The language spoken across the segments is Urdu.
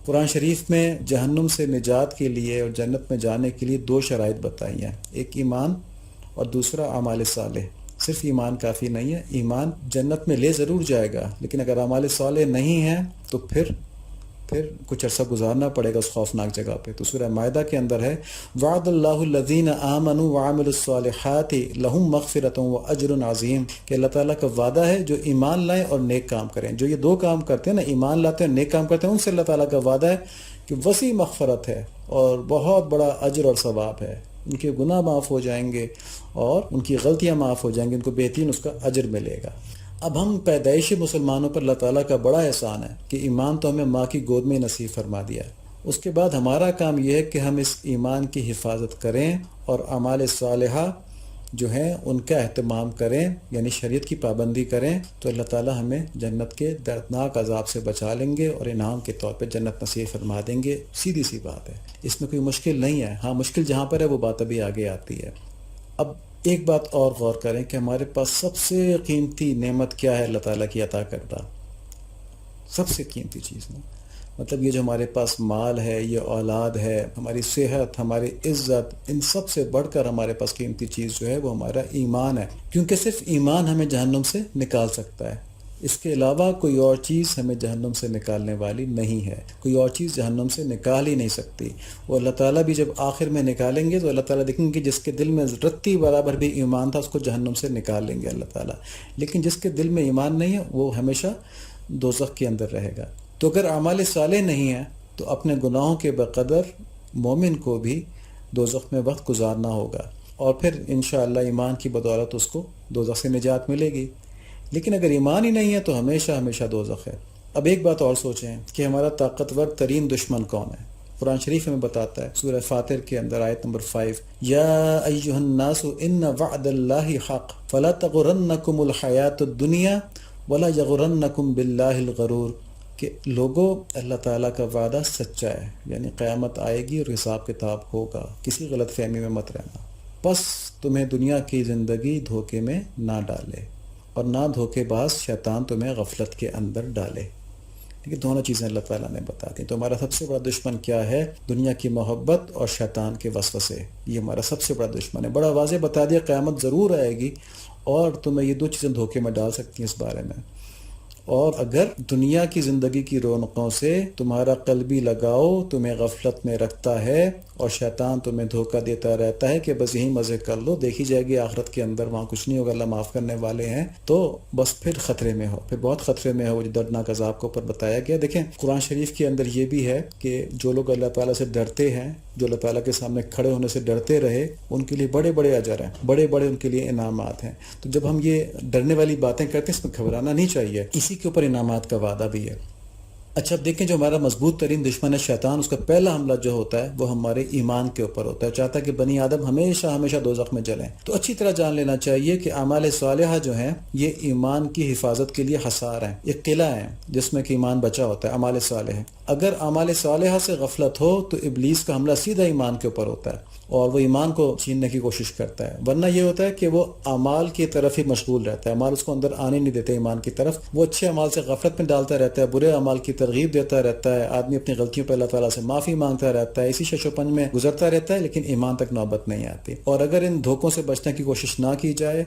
قرآن شریف میں جہنم سے نجات کے لیے اور جنت میں جانے کے لیے 2 شرائط بتائی ہیں، ایک ایمان اور دوسرا اعمال صالح۔ صرف ایمان کافی نہیں ہے، ایمان جنت میں لے ضرور جائے گا، لیکن اگر اعمال صالح نہیں ہیں تو پھر کچھ عرصہ گزارنا پڑے گا اس خوفناک جگہ پہ۔ تو سورہ مائدہ کے اندر ہے وعد اللہ الذین آمنوا وعملوا الصالحات لہم مغفرۃ واجر عظیم، کہ اللہ تعالیٰ کا وعدہ ہے جو ایمان لائیں اور نیک کام کریں۔ جو یہ 2 کام کرتے ہیں نا، ایمان لاتے ہیں نیک کام کرتے ہیں، ان سے اللہ تعالیٰ کا وعدہ ہے کہ وسیع مغفرت ہے اور بہت بڑا اجر اور ثواب ہے، ان کے گناہ معاف ہو جائیں گے اور ان کی غلطیاں معاف ہو جائیں گی، ان کو بہترین اس کا اجر ملے گا۔ اب ہم پیدائشی مسلمانوں پر اللہ تعالیٰ کا بڑا احسان ہے کہ ایمان تو ہمیں ماں کی گود میں نصیب فرما دیا ہے۔ اس کے بعد ہمارا کام یہ ہے کہ ہم اس ایمان کی حفاظت کریں اور اعمال صالحہ جو ہیں ان کا اہتمام کریں، یعنی شریعت کی پابندی کریں، تو اللہ تعالیٰ ہمیں جنت کے دردناک عذاب سے بچا لیں گے اور انعام کے طور پہ جنت نصیب فرما دیں گے۔ سیدھی سی بات ہے، اس میں کوئی مشکل نہیں ہے۔ ہاں، مشکل جہاں پر ہے وہ بات ابھی آگے آتی ہے۔ اب ایک بات اور غور کریں کہ ہمارے پاس سب سے قیمتی نعمت کیا ہے اللہ تعالیٰ کی عطا کردہ؟ سب سے قیمتی چیز نا، مطلب یہ جو ہمارے پاس مال ہے، یہ اولاد ہے، ہماری صحت، ہماری عزت، ان سب سے بڑھ کر ہمارے پاس قیمتی چیز جو ہے وہ ہمارا ایمان ہے، کیونکہ صرف ایمان ہمیں جہنم سے نکال سکتا ہے۔ اس کے علاوہ کوئی اور چیز ہمیں جہنم سے نکالنے والی نہیں ہے، کوئی اور چیز جہنم سے نکال ہی نہیں سکتی۔ وہ اللہ تعالیٰ بھی جب آخر میں نکالیں گے تو اللہ تعالیٰ دیکھیں گے جس کے دل میں رتی برابر بھی ایمان تھا اس کو جہنم سے نکال لیں گے اللہ تعالیٰ، لیکن جس کے دل میں ایمان نہیں ہے وہ ہمیشہ دوزخ کے اندر رہے گا۔ تو اگر اعمال صالح نہیں ہیں تو اپنے گناہوں کے بقدر مومن کو بھی دوزخ میں وقت گزارنا ہوگا، اور پھر انشاءاللہ ایمان کی بدولت اس کو دوزخ سے نجات ملے گی۔ لیکن اگر ایمان ہی نہیں ہے تو ہمیشہ ہمیشہ دوزخ ہے۔ اب ایک بات اور سوچیں کہ ہمارا طاقتور ترین دشمن کون ہے؟ قرآن شریف میں بتاتا ہے سورہ فاطر کے اندر آیت نمبر 5، یا ایہا الناس ان وعد اللہ حق فلا تغرنکم الحیات الدنیا ولا یغرنکم باللہ الغرور، کہ لوگوں اللہ تعالیٰ کا وعدہ سچا ہے، یعنی قیامت آئے گی اور حساب کتاب ہوگا، کسی غلط فہمی میں مت رہنا، بس تمہیں دنیا کی زندگی دھوکے میں نہ ڈالے اور نہ دھوکے باز شیطان تمہیں غفلت کے اندر ڈالے۔ لیکن دونوں چیزیں اللہ تعالیٰ نے بتا دیں۔ تو ہمارا سب سے بڑا دشمن کیا ہے؟ دنیا کی محبت اور شیطان کے وسوسے، یہ ہمارا سب سے بڑا دشمن ہے۔ بڑا واضح بتا دیا قیامت ضرور آئے گی اور تمہیں یہ 2 چیزیں دھوکے میں ڈال سکتی ہیں اس بارے میں۔ اور اگر دنیا کی زندگی کی رونقوں سے تمہارا قلبی لگاؤ تمہیں غفلت میں رکھتا ہے اور شیطان تمہیں دھوکہ دیتا رہتا ہے کہ بس یہی مزے کر لو، دیکھی جائے گی آخرت کے اندر وہاں کچھ نہیں ہوگا، اللہ معاف کرنے والے ہیں، تو بس پھر خطرے میں ہو، پھر بہت خطرے میں ہو۔ جو دردناک عذاب کو اوپر بتایا گیا، دیکھیں قرآن شریف کے اندر یہ بھی ہے کہ جو لوگ اللہ تعالیٰ سے ڈرتے ہیں، جو اللہ تعالیٰ کے سامنے کھڑے ہونے سے ڈرتے رہے، ان کے لیے بڑے بڑے اجر ہیں، بڑے بڑے ان کے لیے انعامات ہیں۔ تو جب ہم یہ ڈرنے والی باتیں کرتے ہیں اس میں گھبرانا نہیں چاہیے، اسی کے اوپر انعامات کا وعدہ بھی ہے۔ اچھا اب دیکھیں جو ہمارا مضبوط ترین دشمن ہے شیطان، اس کا پہلا حملہ جو ہوتا ہے وہ ہمارے ایمان کے اوپر ہوتا ہے، چاہتا ہے کہ بنی آدم ہمیشہ ہمیشہ دوزخ میں جلیں۔ تو اچھی طرح جان لینا چاہیے کہ اعمال صالحہ جو ہیں یہ ایمان کی حفاظت کے لیے حصار ہیں، ایک قلعہ ہے جس میں کہ ایمان بچا ہوتا ہے، اعمال صالحہ۔ اگر اعمال صالحہ سے غفلت ہو تو ابلیس کا حملہ سیدھا ایمان کے اوپر ہوتا ہے اور وہ ایمان کو چھیننے کی کوشش کرتا ہے، ورنہ یہ ہوتا ہے کہ وہ اعمال کی طرف ہی مشغول رہتا ہے، اعمال اس کو اندر آنے نہیں دیتے ایمان کی طرف، وہ اچھے اعمال سے غفلت میں ڈالتا رہتا ہے، برے اعمال کی ترغیب دیتا رہتا ہے، آدمی اپنی غلطیوں پہ اللہ تعالیٰ سے معافی مانگتا رہتا ہے، اسی شش و پنج میں گزرتا رہتا ہے، لیکن ایمان تک نوبت نہیں آتی۔ اور اگر ان دھوکوں سے بچنے کی کوشش نہ کی جائے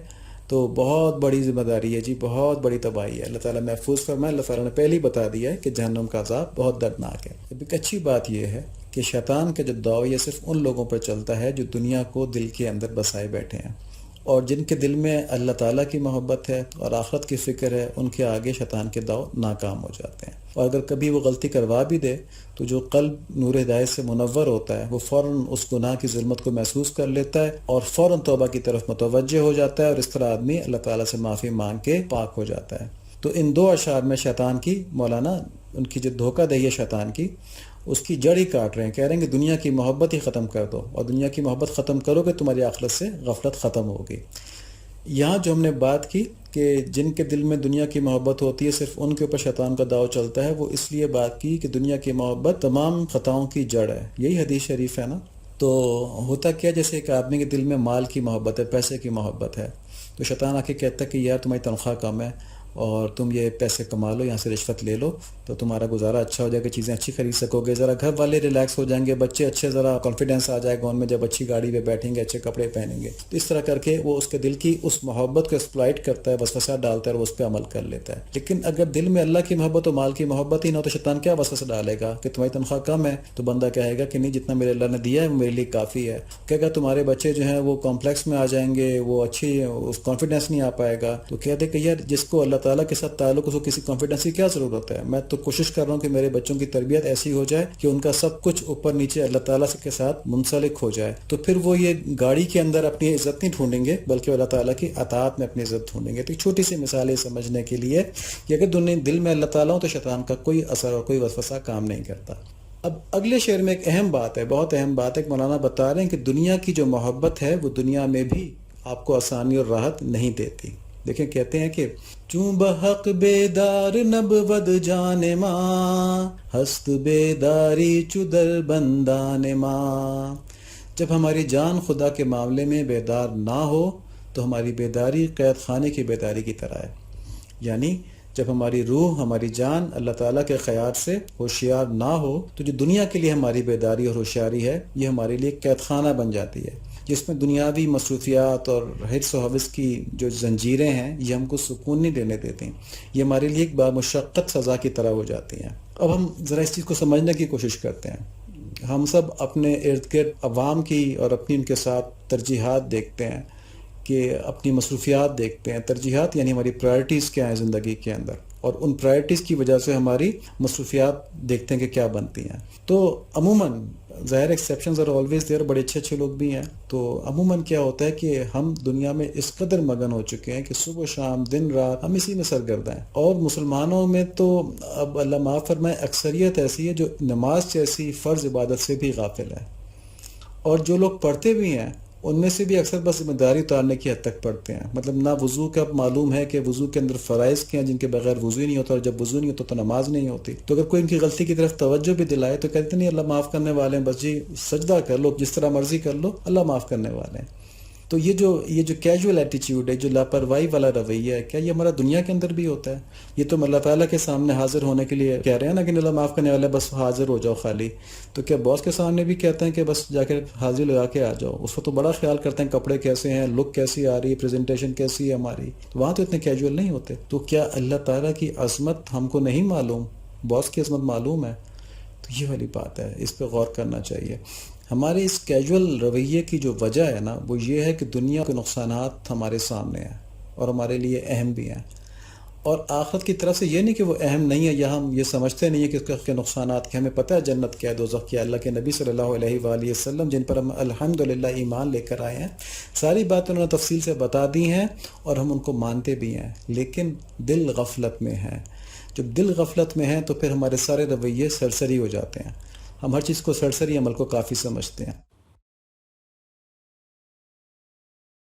تو بہت بڑی ذمہ داری ہے جی، بہت بڑی تباہی ہے۔ اللہ تعالیٰ محفوظ فرمائے، اللہ تعالیٰ نے پہلے ہی بتا دیا ہے کہ جہنم کا عذاب بہت دردناک ہے۔ اب ایک اچھی بات یہ ہے کہ شیطان کا جو داؤ یہ صرف ان لوگوں پر چلتا ہے جو دنیا کو دل کے اندر بسائے بیٹھے ہیں، اور جن کے دل میں اللہ تعالیٰ کی محبت ہے اور آخرت کی فکر ہے، ان کے آگے شیطان کے داؤ ناکام ہو جاتے ہیں۔ اور اگر کبھی وہ غلطی کروا بھی دے تو جو قلب نور ہدایت سے منور ہوتا ہے وہ فوراً اس گناہ کی ظلمت کو محسوس کر لیتا ہے اور فوراً توبہ کی طرف متوجہ ہو جاتا ہے، اور اس طرح آدمی اللہ تعالیٰ سے معافی مانگ کے پاک ہو جاتا ہے۔ تو ان 2 اشعار میں شیطان کی، مولانا ان کی جو دھوکہ دہی ہے شیطان کی، اس کی جڑ ہی کاٹ رہے ہیں، کہہ رہے ہیں کہ دنیا کی محبت ہی ختم کر دو، اور دنیا کی محبت ختم کرو گے تمہاری آخرت سے غفلت ختم ہوگی۔ یہاں جو ہم نے بات کی کہ جن کے دل میں دنیا کی محبت ہوتی ہے صرف ان کے اوپر شیطان کا داؤ چلتا ہے، وہ اس لیے بات کی کہ دنیا کی محبت تمام خطاؤں کی جڑ ہے، یہی حدیث شریف ہے نا۔ تو ہوتا کیا، جیسے ایک آدمی کے دل میں مال کی محبت ہے، پیسے کی محبت ہے، تو شیطان آ کے کہتا ہے کہ یار تمہاری تنخواہ کم ہے، اور تم یہ پیسے کما لو، یہاں سے رشوت لے لو تو تمہارا گزارا اچھا ہو جائے گا، چیزیں اچھی خرید سکو گے، ذرا گھر والے ریلیکس ہو جائیں گے، بچے اچھے، ذرا کانفیڈنس آ جائے گا ان میں جب اچھی گاڑی پہ بیٹھیں گے، اچھے کپڑے پہنیں گے. تو اس طرح کر کے وہ اس کے دل کی اس محبت کو ایکسپلائٹ کرتا ہے، وسوسہ ڈالتا ہے اور وہ اس پہ عمل کر لیتا ہے. لیکن اگر دل میں اللہ کی محبت و مال کی محبت ہی نہ ہو تو شیطان کیا وسوسہ ڈالے گا کہ تمہاری تنخواہ کم ہے، تو بندہ کہے گا کہ نہیں، جتنا میرے اللہ نے دیا ہے میرے لیے کافی ہے. کہے گا تمہارے بچے جو ہیں وہ کمپلیکس میں آ جائیں گے، وہ اچھی اس کانفیڈنس نہیں آ پائے گا. تو کہتے کہ یار جس کو اللہ تعالیٰ کے ساتھ تعلق، اس کو کسی کانفیڈنس کی کیا ضرورت ہے؟ میں تو کوشش کر رہا ہوں کہ میرے بچوں کی تربیت ایسی ہو جائے کہ ان کا سب کچھ اوپر نیچے اللہ تعالیٰ کے ساتھ منسلک ہو جائے. تو پھر وہ یہ گاڑی کے اندر اپنی عزت نہیں ڈھونڈیں گے بلکہ اللہ تعالیٰ کی اطاعت میں اپنی عزت ڈھونڈیں گے. تو ایک چھوٹی سی مثال ہے سمجھنے کے لیے کہ اگر دل میں اللہ تعالیٰ ہو تو شیطان کا کوئی اثر اور کوئی وسوسہ کام نہیں کرتا. اب اگلے شعر میں ایک اہم بات ہے، بہت اہم بات ہے کہ مولانا بتا رہے ہیں کہ دنیا کی جو محبت ہے وہ دنیا میں بھی آپ کو آسانی اور راحت نہیں دیتی. دیکھیں کہتے ہیں کہ چوں بحق بیدار نبود جان ماں، ہست بیداری چدر بندان ماں. جب ہماری جان خدا کے معاملے میں بیدار نہ ہو تو ہماری بیداری قید خانے کی بیداری کی طرح ہے. یعنی جب ہماری روح، ہماری جان اللہ تعالیٰ کے خیال سے ہوشیار نہ ہو تو جو دنیا کے لیے ہماری بیداری اور ہوشیاری ہے یہ ہمارے لیے قید خانہ بن جاتی ہے، جس میں دنیاوی مصروفیات اور حرص و حوث کی جو زنجیریں ہیں یہ ہم کو سکون نہیں دینے دیتی، یہ ہمارے لیے ایک بامشقت سزا کی طرح ہو جاتی ہیں. اب ہم ذرا اس چیز کو سمجھنے کی کوشش کرتے ہیں. ہم سب اپنے ارد گرد عوام کی اور اپنی ان کے ساتھ ترجیحات دیکھتے ہیں، کہ اپنی مصروفیات دیکھتے ہیں. ترجیحات یعنی ہماری پرائرٹیز کیا ہیں زندگی کے اندر، اور ان پرائرٹیز کی وجہ سے ہماری مصروفیات دیکھتے ہیں کہ کیا بنتی ہیں. تو عموماً ظاہر ایکسیپشنز آر آلویز دیئر، بڑے اچھے اچھے لوگ بھی ہیں. تو عموماً کیا ہوتا ہے کہ ہم دنیا میں اس قدر مگن ہو چکے ہیں کہ صبح و شام دن رات ہم اسی میں سرگرد ہیں. اور مسلمانوں میں تو اب اللہ معاف فرمائے اکثریت ایسی ہے جو نماز جیسی فرض عبادت سے بھی غافل ہے، اور جو لوگ پڑھتے بھی ہیں ان میں سے بھی اکثر بس ذمہ داری اتارنے کی حد تک پڑھتے ہیں. مطلب نہ وضو کا معلوم ہے کہ وضو کے اندر فرائض کیا ہیں جن کے بغیر وضو ہی نہیں ہوتا، اور جب وضو نہیں ہوتا تو نماز نہیں ہوتی. تو اگر کوئی ان کی غلطی کی طرف توجہ بھی دلائے تو کہتے نہیں اللہ معاف کرنے والے ہیں، بس جی سجدہ کر لو، جس طرح مرضی کر لو، اللہ معاف کرنے والے ہیں. تو یہ جو کیجول ایٹیچیوڈ ہے، جو لاپرواہی والا رویہ ہے، کیا یہ ہمارا دنیا کے اندر بھی ہوتا ہے؟ یہ تو اللہ تعالیٰ کے سامنے حاضر ہونے کے لیے کہہ رہے ہیں نا کہ اللہ معاف کرنے والے، بس حاضر ہو جاؤ خالی. تو کیا باس کے سامنے بھی کہتے ہیں کہ بس جا کے حاضر لگا کے آ جاؤ؟ اس کو تو بڑا خیال کرتے ہیں کپڑے کیسے ہیں، لک کیسی آ رہی ہے، پریزنٹیشن کیسی ہے ہماری. وہاں تو اتنے کیجول نہیں ہوتے. تو کیا اللہ تعالیٰ کی عظمت ہم کو نہیں معلوم؟ باس کی عظمت معلوم ہے. تو یہ والی بات ہے، اس پہ غور کرنا چاہیے. ہمارے اس کیجول رویے کی جو وجہ ہے نا وہ یہ ہے کہ دنیا کے نقصانات ہمارے سامنے ہیں اور ہمارے لیے اہم بھی ہیں. اور آخرت کی طرف سے یہ نہیں کہ وہ اہم نہیں ہے، یا ہم یہ سمجھتے نہیں ہیں کہ اس کے نقصانات کے، ہمیں پتہ ہے جنت کیا ہے، دوزخ کیا ہے. اللہ کے نبی صلی اللہ علیہ وآلہ وسلم جن پر ہم الحمدللہ ایمان لے کر آئے ہیں، ساری باتیں انہوں نے تفصیل سے بتا دی ہیں اور ہم ان کو مانتے بھی ہیں. لیکن دل غفلت میں ہے. جب دل غفلت میں ہے تو پھر ہمارے سارے رویے سرسری ہو جاتے ہیں. ہم ہر چیز کو سرسری عمل کو کافی سمجھتے ہیں.